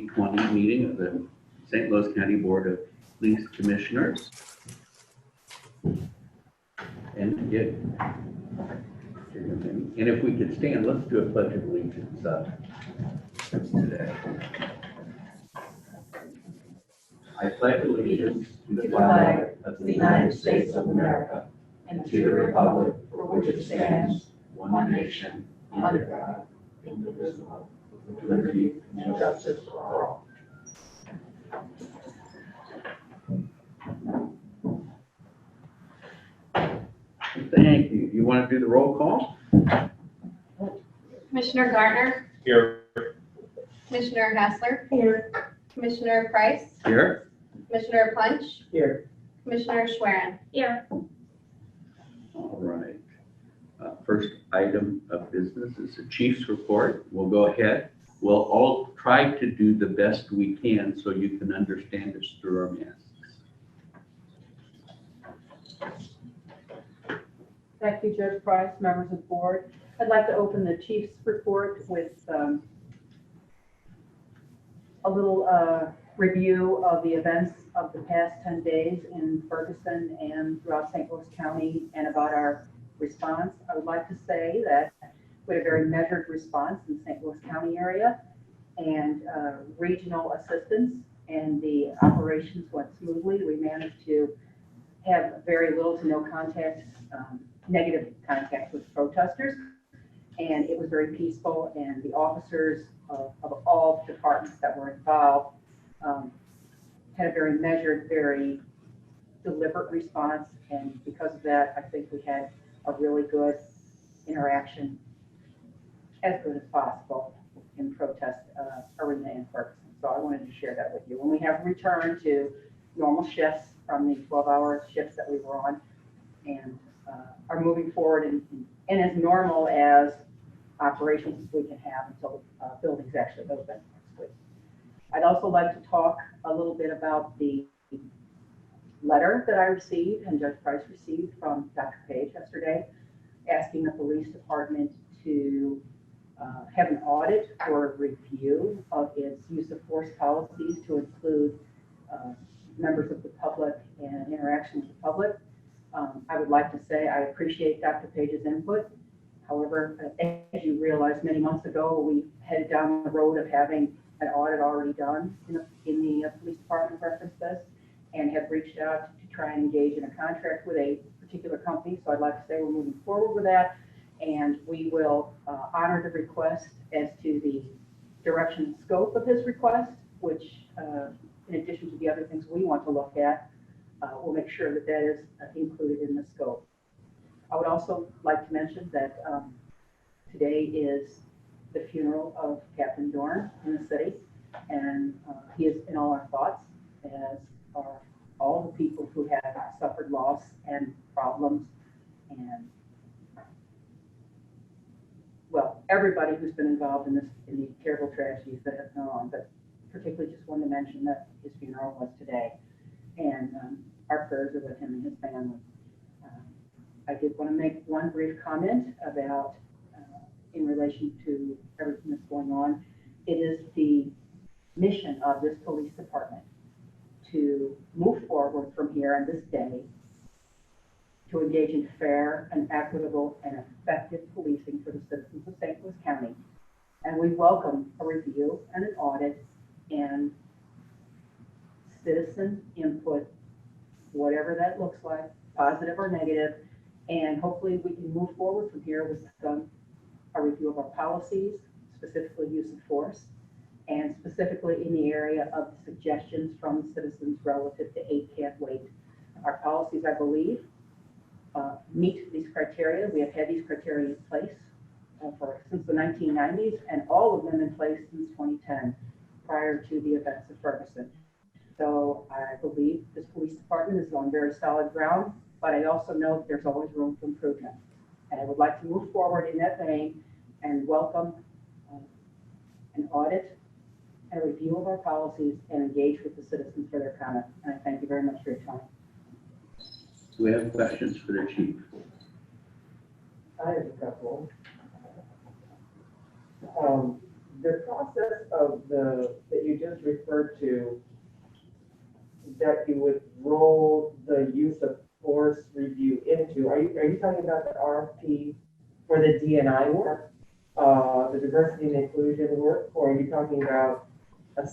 2020 meeting of the St. Louis County Board of Police Commissioners. And if we could stand, let's do a pledge of allegiance today. I pledge allegiance to the flag of the United States of America and to the republic for which it stands, one nation, under God, indivisible, with liberty and justice for all. Thank you. You want to do the roll call? Commissioner Gartner. Here. Commissioner Hassler. Here. Commissioner Price. Here. Commissioner Punch. Here. Commissioner Schwerin. Here. All right. First item of business is the chief's report. We'll go ahead. We'll all try to do the best we can so you can understand us through our masks. Thank you, Judge Price, members of the board. I'd like to open the chief's report with a little review of the events of the past 10 days in Ferguson and throughout St. Louis County and about our response. I would like to say that we had a very measured response in the St. Louis County area and regional assistance, and the operations went smoothly. We managed to have very little to no contact, negative contact with protesters, and it was very peaceful, and the officers of all departments that were involved had a very measured, very deliberate response, and because of that, I think we had a really good interaction, as good as possible, in protest arena in Ferguson. So I wanted to share that with you. When we have returned to normal shifts from the 12-hour shifts that we were on, and are moving forward and as normal as operations we can have until buildings actually open next week. I'd also like to talk a little bit about the letter that I received and Judge Price received from Dr. Page yesterday, asking the police department to have an audit or review of its use of force policies to include members of the public and interaction with the public. I would like to say I appreciate Dr. Page's input. However, as you realize, many months ago, we headed down the road of having an audit already done in the police department reference this, and have reached out to try and engage in a contract with a particular company. So I'd like to say we're moving forward with that, and we will honor the request as to the direction and scope of his request, which in addition to the other things we want to look at, we'll make sure that that is included in the scope. I would also like to mention that today is the funeral of Captain Dorn in the city, and he is in all our thoughts, as are all the people who have suffered loss and problems, and well, everybody who's been involved in the terrible tragedies that have gone on, but particularly just wanted to mention that his funeral was today, and our prayers are with him and his family. I did want to make one brief comment about, in relation to everything that's going on. It is the mission of this police department to move forward from here on this day to engage in fair and equitable and effective policing for the citizens of St. Louis County. And we welcome a review and an audit and citizen input, whatever that looks like, positive or negative, and hopefully we can move forward from here with a review of our policies, specifically use of force, and specifically in the area of suggestions from citizens relative to 8 can't wait. Our policies, I believe, meet these criteria. We have had these criteria in place since the 1990s, and all of them in place since 2010, prior to the events of Ferguson. So I believe this police department is on very solid ground, but I also know that there's always room for improvement. And I would like to move forward in that vein and welcome an audit and a review of our policies and engage with the citizens for their comment. And I thank you very much for your time. Do we have questions for the chief? I have a couple. the process of that you just referred to, that you would roll the use of force review into, are you talking about the RFP for the DNI work, the diversity and inclusion work, or are you talking about I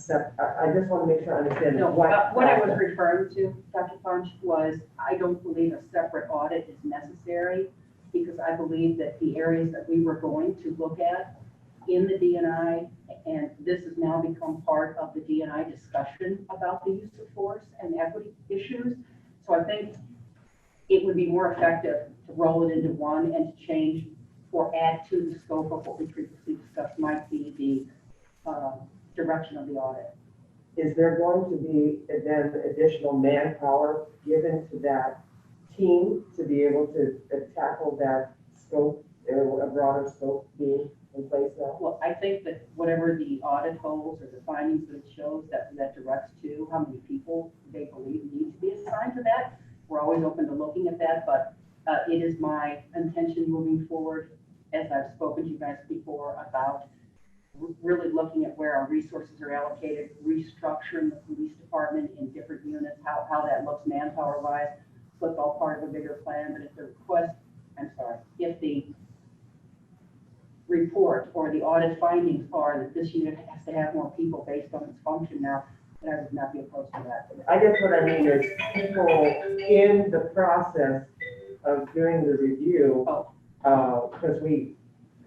just want to make sure I understand No, what. what I was referring to, Dr. Punch, was I don't believe a separate audit is necessary because I believe that the areas that we were going to look at in the DNI, and this has now become part of the DNI discussion about the use of force and equity issues. So I think it would be more effective to roll it into one and to change or add to the scope of what we previously discussed might be the direction of the audit. Is there going to be then additional manpower given to that team to be able to tackle that scope, a broader scope being in place now? Well, I think that whatever the audit holds or the findings that it shows that directs to how many people they believe need to be assigned to that, we're always open to looking at that, but it is my intention moving forward, as I've spoken to you guys before, about really looking at where our resources are allocated, restructuring the police department in different units, how that looks manpower wise. So it's all part of a bigger plan, but if the report or the audit findings are that this unit has to have more people based on its function now, then I would not be opposed to that. I guess what I mean is people in the process of doing the review, because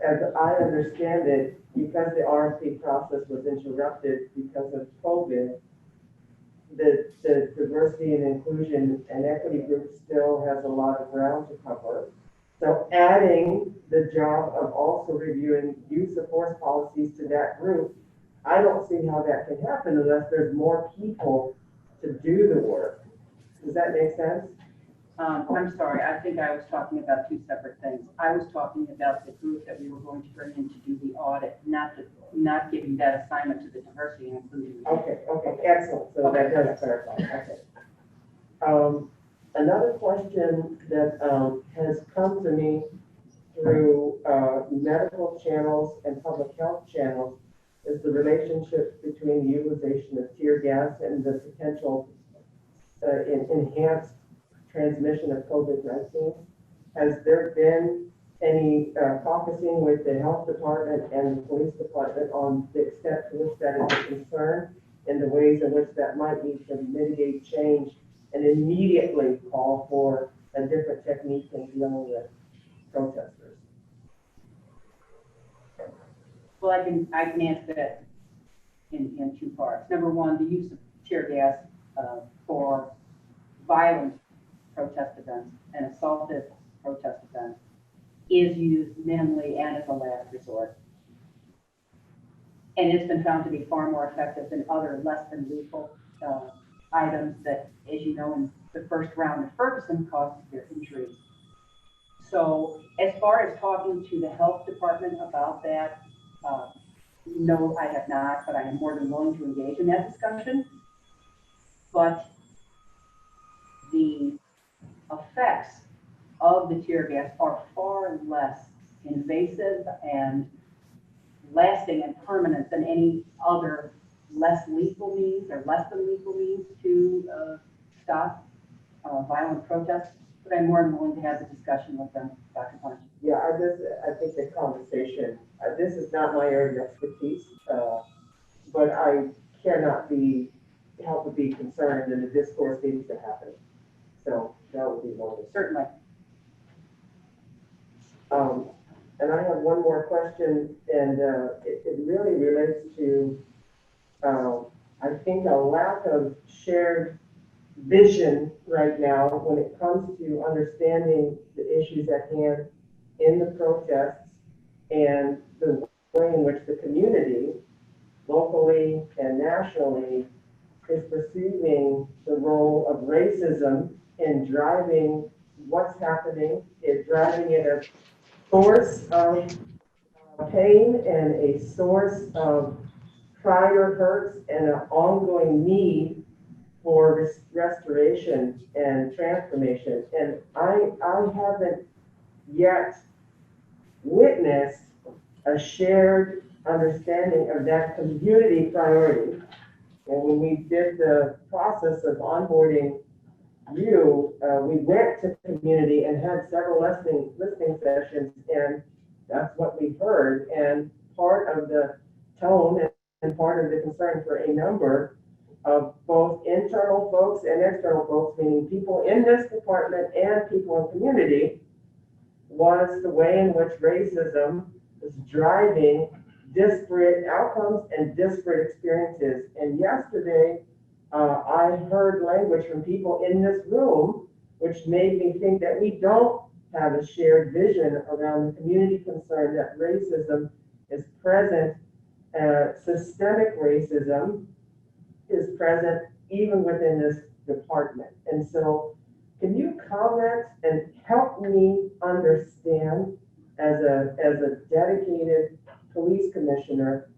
as I understand it, because the RFP process was interrupted because of COVID, the diversity and inclusion and equity group still has a lot of ground to cover. So adding the job of also reviewing use of force policies to that group, I don't see how that can happen unless there's more people to do the work. Does that make sense? I'm sorry, I think I was talking about two separate things. I was talking about the group that we were going to bring in to do the audit, not giving that assignment to the diversity and inclusion. Okay, excellent. So that does clarify. Okay. Another question that has come to me through medical channels and public health channels is the relationship between the utilization of tear gas and the potential enhanced transmission of COVID-19. Has there been any caucusing with the health department and the police department on the extent to which that is a concern and the ways in which that might need to mitigate change and immediately call for a different technique in dealing with protesters? Well, I can answer that in two parts. Number one, the use of tear gas for violent protest events and assaultive protest events is used minimally and as a last resort. And it's been found to be far more effective than other less than lethal items that, as you know, in the first round of Ferguson caused severe injuries. So as far as talking to the health department about that, no, I have not, but I am more than willing to engage in that discussion. But the effects of the tear gas are far less invasive and lasting and permanent than any other less lethal means or less than lethal means to stop violent protests. But I'm more than willing to have the discussion with them, Dr. Punch. Yeah, I think the conversation, this is not my area of expertise, but I cannot help but be concerned, and the discourse needs to happen. So that would be one. Certainly. And I have one more question, and it really relates to, I think, a lack of shared vision right now when it comes to understanding the issues at hand in the protests and the way in which the community, locally and nationally, is perceiving the role of racism in driving what's happening, driving it as source of pain and a source of prior hurts and an ongoing need for restoration and transformation. And I haven't yet witnessed a shared understanding of that community priority. And when we did the process of onboarding you, we went to community and had several listening sessions, and that's what we heard. And part of the tone and part of the concern for a number of both internal folks and external folks, meaning people in this department and people in community, was the way in which racism is driving disparate outcomes and disparate experiences. And yesterday, I heard language from people in this room, which made me think that we don't have a shared vision around the community concern that racism is present. Systemic racism is present even within this department. And so can you comment and help me understand as a dedicated police commissioner,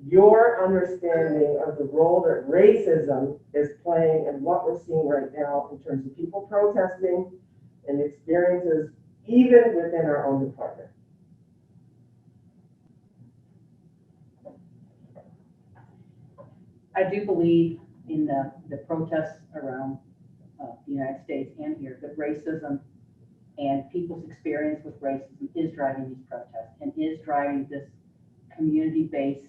your understanding of the role that racism is playing and what we're seeing right now in terms of people protesting and experiences even within our own department? I do believe in the protests around the United States and here that racism and people's experience with racism is driving these protests and is driving this community-based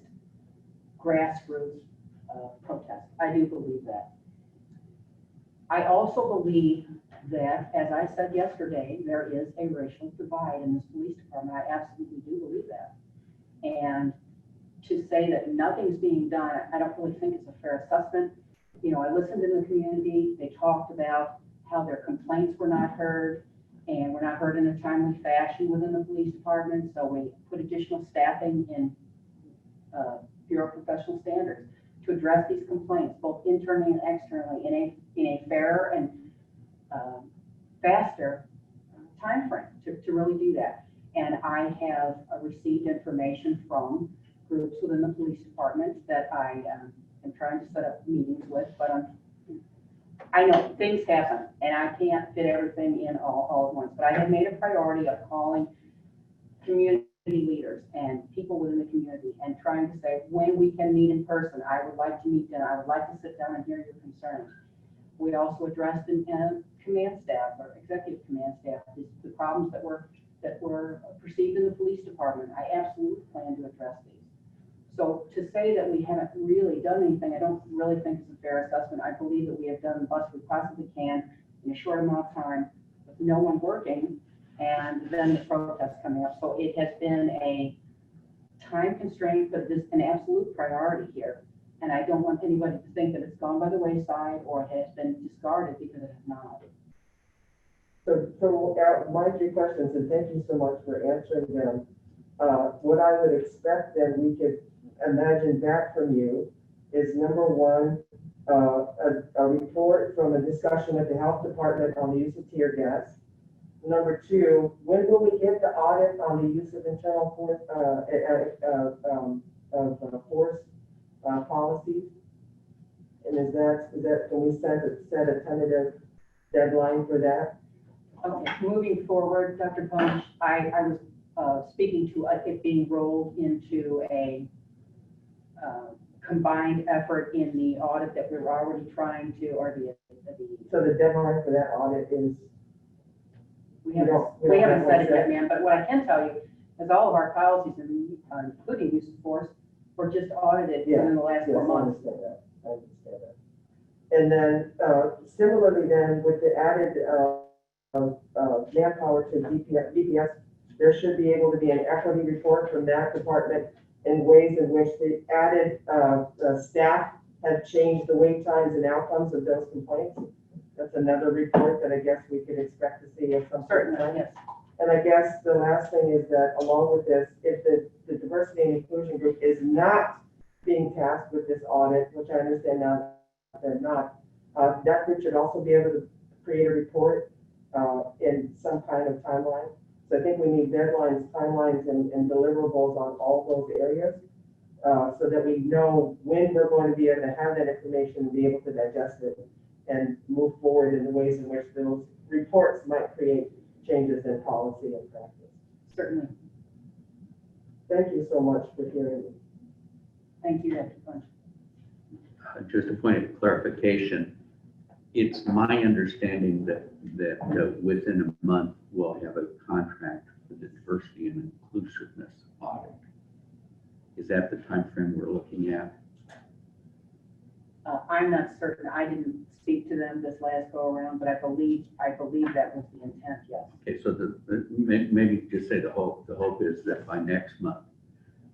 grassroots protest. I do believe that. I also believe that, as I said yesterday, there is a racial divide in this police department. I absolutely do believe that. And to say that nothing's being done, I don't really think it's a fair assessment. You know, I listened in the community. They talked about how their complaints were not heard and were not heard in a timely fashion within the police department. So we put additional staffing in Bureau of Professional Standards to address these complaints, both internally and externally, in a fairer and faster time frame to really do that. And I have received information from groups within the police department that I am trying to set up meetings with, but I know things happen and I can't fit everything in all at once, but I have made a priority of calling community leaders and people within the community and trying to say when we can meet in person. I would like to meet them. I would like to sit down and hear your concerns. We also addressed in command staff or executive command staff the problems that were perceived in the police department. I absolutely plan to address these. So to say that we haven't really done anything, I don't really think it's a fair assessment. I believe that we have done the best we possibly can in a short amount of time with no one working and then the protests coming up. So it has been a time constraint, but it is an absolute priority here. And I don't want anybody to think that it's gone by the wayside or it has been discarded, because it has not. So my three questions, and thank you so much for answering them. What I would expect that we could imagine back from you is, number one, a report from a discussion at the health department on the use of tear gas. Number two, when will we get the audit on the use of internal force force policies? And is that can we set a tentative deadline for that? Okay, moving forward, Dr. Punch, I was speaking to it being rolled into a combined effort in the audit that we were already trying to, or So the deadline for that audit is? We haven't said it yet, ma'am, but what I can tell you is all of our policies, including use of force, were just audited within the last 4 months. I understand that. And then similarly then, with the added manpower to DPS, there should be able to be an equity report from that department in ways in which the added staff have changed the wait times and outcomes of those complaints. That's another report that I guess we could expect to see at some certain time. Yes. And I guess the last thing is that along with this, if the diversity and inclusion group is not being tasked with this audit, which I understand now they're not, that group should also be able to create a report in some kind of timeline. So I think we need deadlines, timelines, and deliverables on all those areas so that we know when we're going to be able to have that information and be able to digest it and move forward in the ways in which those reports might create changes in policy and practice. Certainly. Thank you so much for hearing me. Thank you, Dr. Punch. Just a point of clarification, it's my understanding that within a month, we'll have a contract for the diversity and inclusiveness audit. Is that the time frame we're looking at? I'm not certain. I didn't speak to them this last go around, but I believe that was the intent, yes. Okay, so maybe just say the hope is that by next month,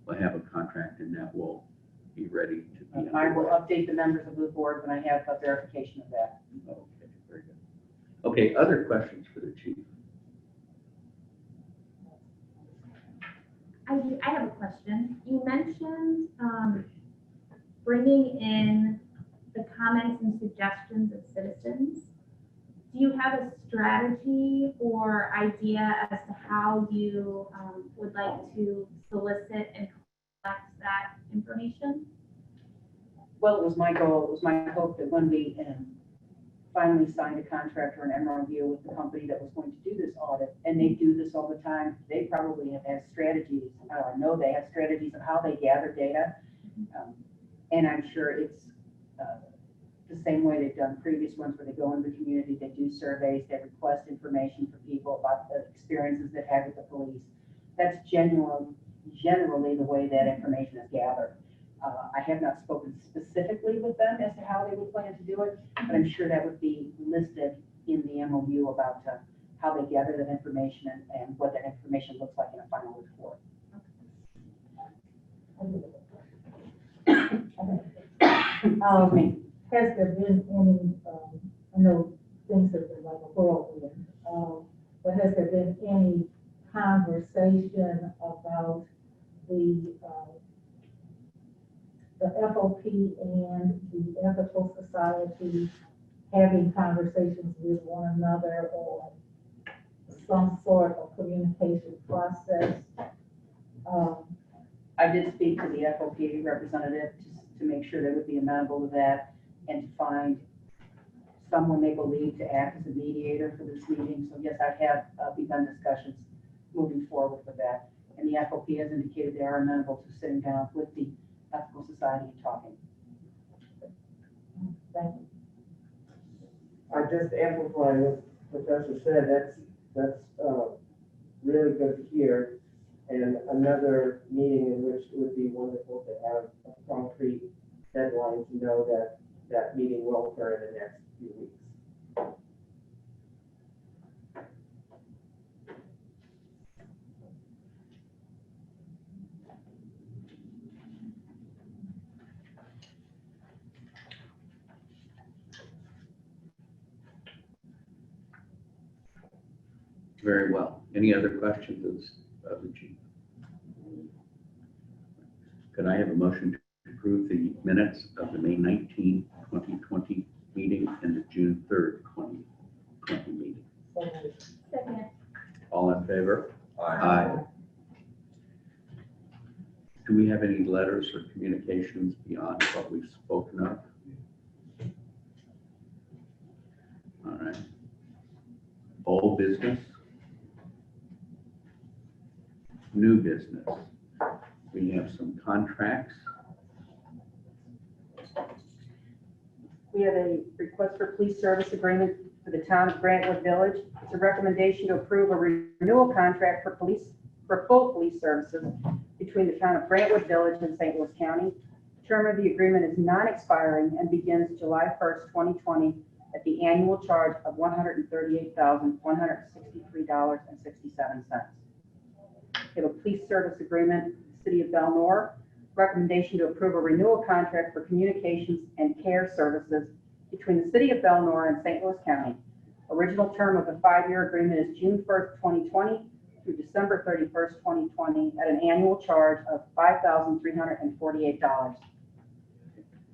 we'll have a contract and that will be ready to be. I will underway. update the members of the board when I have a verification of that. Okay, very good. Okay, other questions for the chief? I have a question. You mentioned bringing in the comments and suggestions of citizens. Do you have a strategy or idea as to how you would like to solicit and collect that information? Well, it was my goal, it was my hope that when we finally signed a contract or an MOU with the company that was going to do this audit, and they do this all the time, they probably have had strategies, I know they have strategies of how they gather data. And I'm sure it's the same way they've done previous ones where they go into the community, they do surveys, they request information from people about the experiences they've had with the police. That's generally the way that information is gathered. I have not spoken specifically with them as to how they would plan to do it, but I'm sure that would be listed in the MOU about how they gather that information and what that information looks like in a final report. Excuse me. Has there been any, I know things have been like a whirlwind, but has there been any conversation about the FOP and the Ethical Society having conversations with one another or some sort of communication process? I did speak to the FOP representative to make sure they would be amenable to that and to find someone they believe to act as a mediator for this meeting. So yes, I have begun discussions moving forward with that. And the FOP has indicated they are amenable to sitting down with the Ethical Society and talking. Thank you. I just amplify what Professor said, that's really good to hear. And another meeting in which it would be wonderful to have a concrete deadline to know that that meeting will occur in the next few weeks. Very well. Any other questions of the chief? Could I have a motion to approve the minutes of the May 19, 2020 meeting and the June 3rd, 2020 meeting? Second. All in favor? Aye. Do we have any letters or communications beyond what we've spoken of? All right. Old business? New business? We have some contracts. We have a request for police service agreement for the town of Brantwood Village. It's a recommendation to approve a renewal contract for full police services between the town of Brantwood Village and St. Louis County. The term of the agreement is non-expiring and begins July 1st, 2020 at the annual charge of $138,163.67. We have a police service agreement with the City of Belnor. Recommendation to approve a renewal contract for communications and care services between the City of Belnor and St. Louis County. Original term of the 5-year agreement is June 1st, 2020 through December 31st, 2020 at an annual charge of $5,348.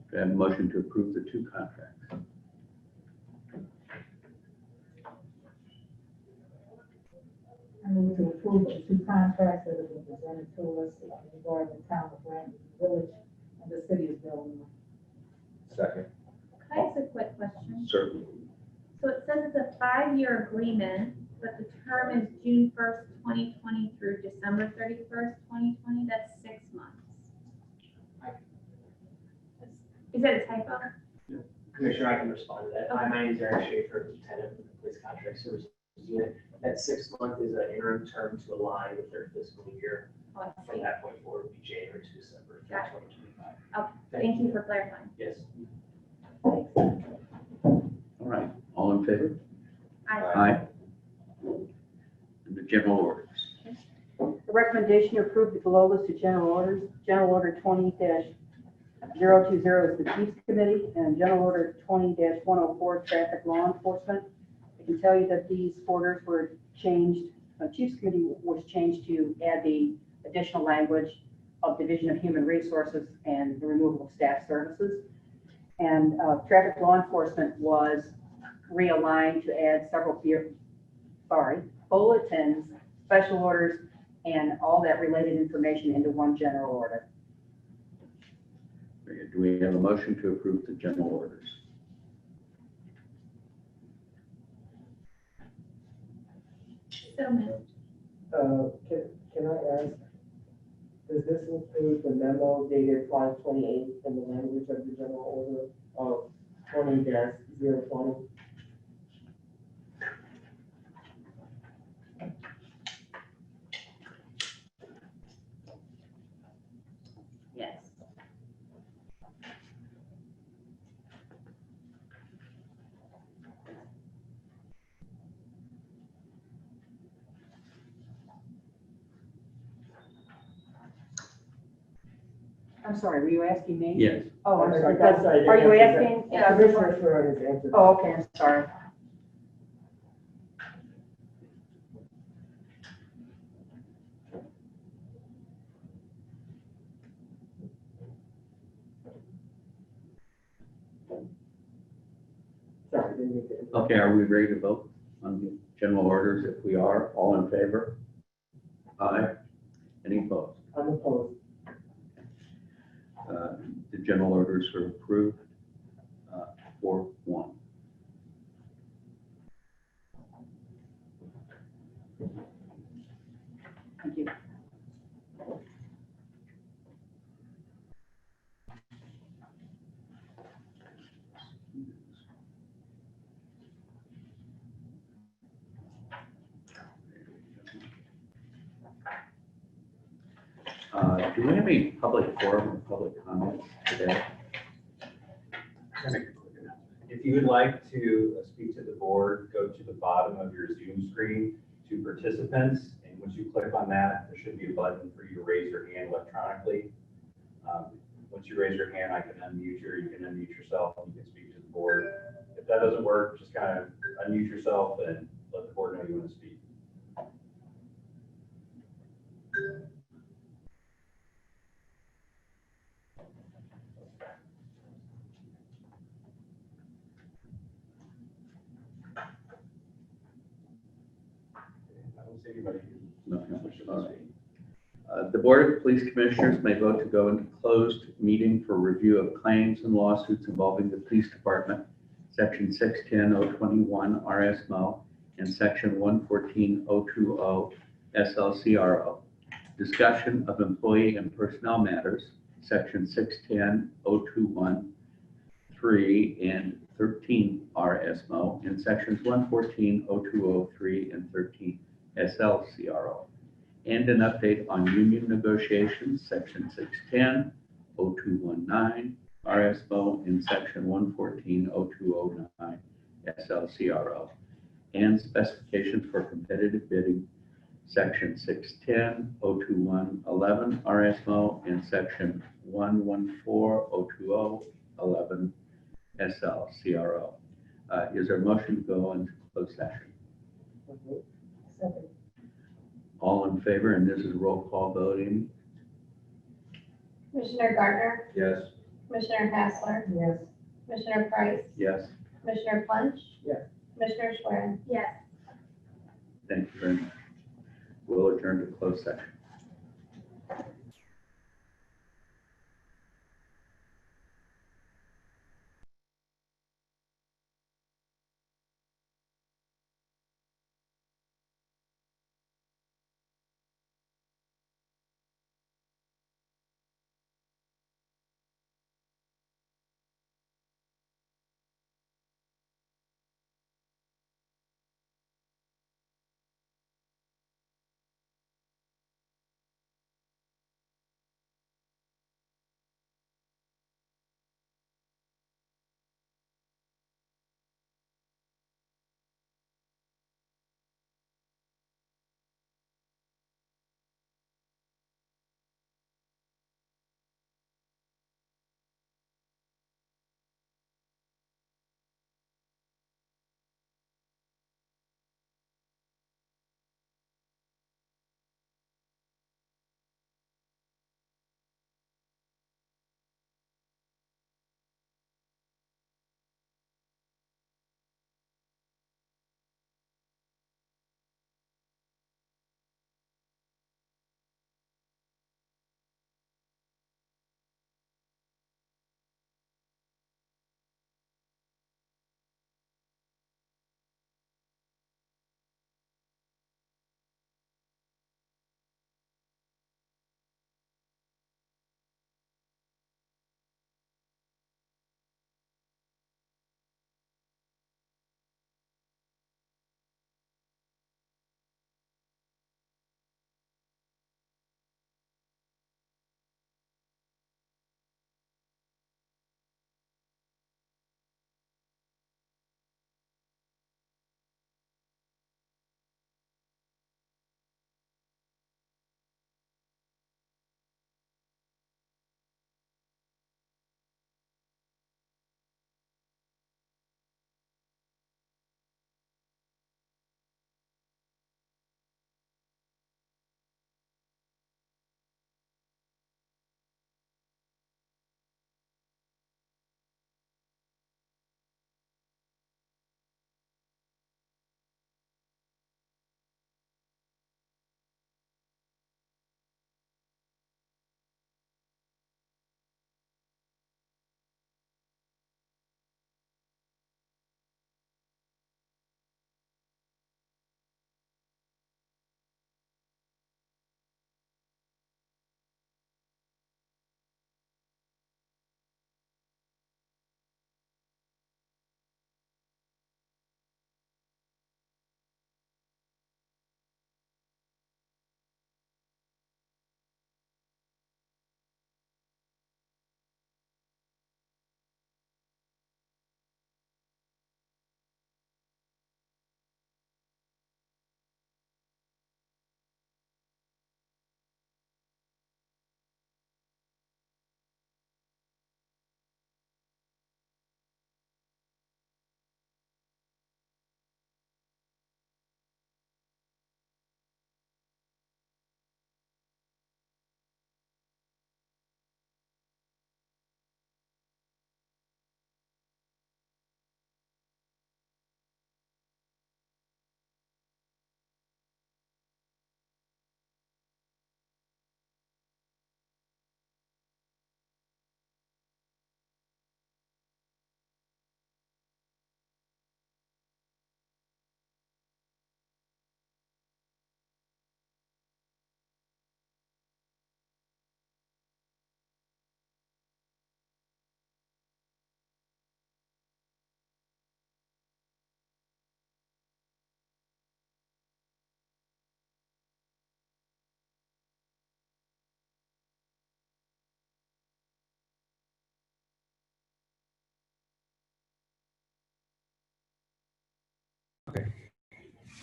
Do I have a motion to approve the two contracts? I move to approve the two contracts that have been presented to us regarding the town of Brandon Village and the city of Belmont. Second. Can I ask a quick question? Certainly. So it says it's a 5-year agreement, but the term is June 1st, 2020 through December 31st, 2020. That's 6 months. Is that a typo? Commissioner, I can respond to that. Hi, my name is Eric Schaefer, Lieutenant with the Police Contract Services Unit. That 6 month is an interim term to align with their fiscal year. Oh, I From see. that point forward, would be January to December of Got 2025. Okay, thank you for clarifying. Yes. All right, all in favor? Aye. And the general orders. The recommendation to approve the below listed general orders. General Order 20-020 is the Chiefs Committee, and General Order 20-104 Traffic Law Enforcement. I can tell you that these orders were changed, Chiefs Committee was changed to add the additional language of Division of Human Resources and the removal of staff services. And Traffic Law Enforcement was realigned to add several bulletins, special orders, and all that related information into one general order. Very good. Do we have a motion to approve the general orders? So moved. Can I ask, does this include the memo dated 5/28 and the language of the general order of 20-020? Yes. I'm sorry, were you asking me? Yes. Oh, I'm sorry. I'm sorry, Are you answer that. asking? Yeah. Commissioner Schwer has answered. Oh, okay, I'm sorry. Sorry, didn't mean to. Okay, are we ready to vote on the general orders? If we are, all in favor? Aye. Any opposed? I'm opposed. The general orders are approved, 4-1. Thank you. Do we have any public forum or public comments today? If you would like to speak to the board, go to the bottom of your Zoom screen to participants, and once you click on that, there should be a button for you to raise your hand electronically. Once you raise your hand, I can unmute you, or you can unmute yourself, and you can speak to the board. If that doesn't work, just kind of unmute yourself and let the board know you want to speak. I don't see anybody. No, all right. The Board of Police Commissioners may vote to go into closed meeting for review of claims and lawsuits involving the Police Department, Section 610-021 RSMO, and Section 114-020 SLCRO. Discussion of employee and personnel matters, Section 610-021 3 and 13 RSMO, and Sections 114-020 and 13 SLCRO. And an update on union negotiations, Section 610-0219 RSMO, and Section 114-0209 SLCRO. And specifications for competitive bidding, Section 610-02111 RSMO, and Section 114-02011 SLCRO. Is there a motion to go into closed session? Second. All in favor, and this is roll call voting? Commissioner Gardner, Yes. Commissioner Hassler, Yes. Commissioner Price, Yes. Commissioner Punch. Yes. Commissioner Schwer. Yes. Thank you very much. We'll adjourn to closed session.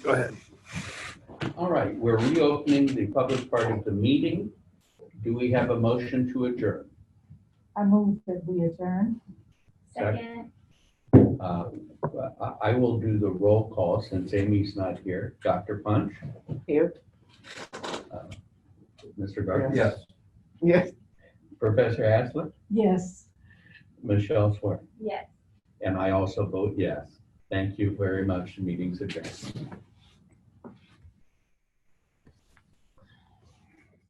Go ahead. All right, we're reopening the public part of the meeting. Do we have a motion to adjourn? I move that we adjourn. Second, Uh, I will do the roll call since Amy's not here. Dr. Punch? Here. Mr. Gardner? Yes. Yes. Professor Haslett? Yes. Michelle Swear? yes. And I also vote yes. Thank you very much. Meeting's adjourned.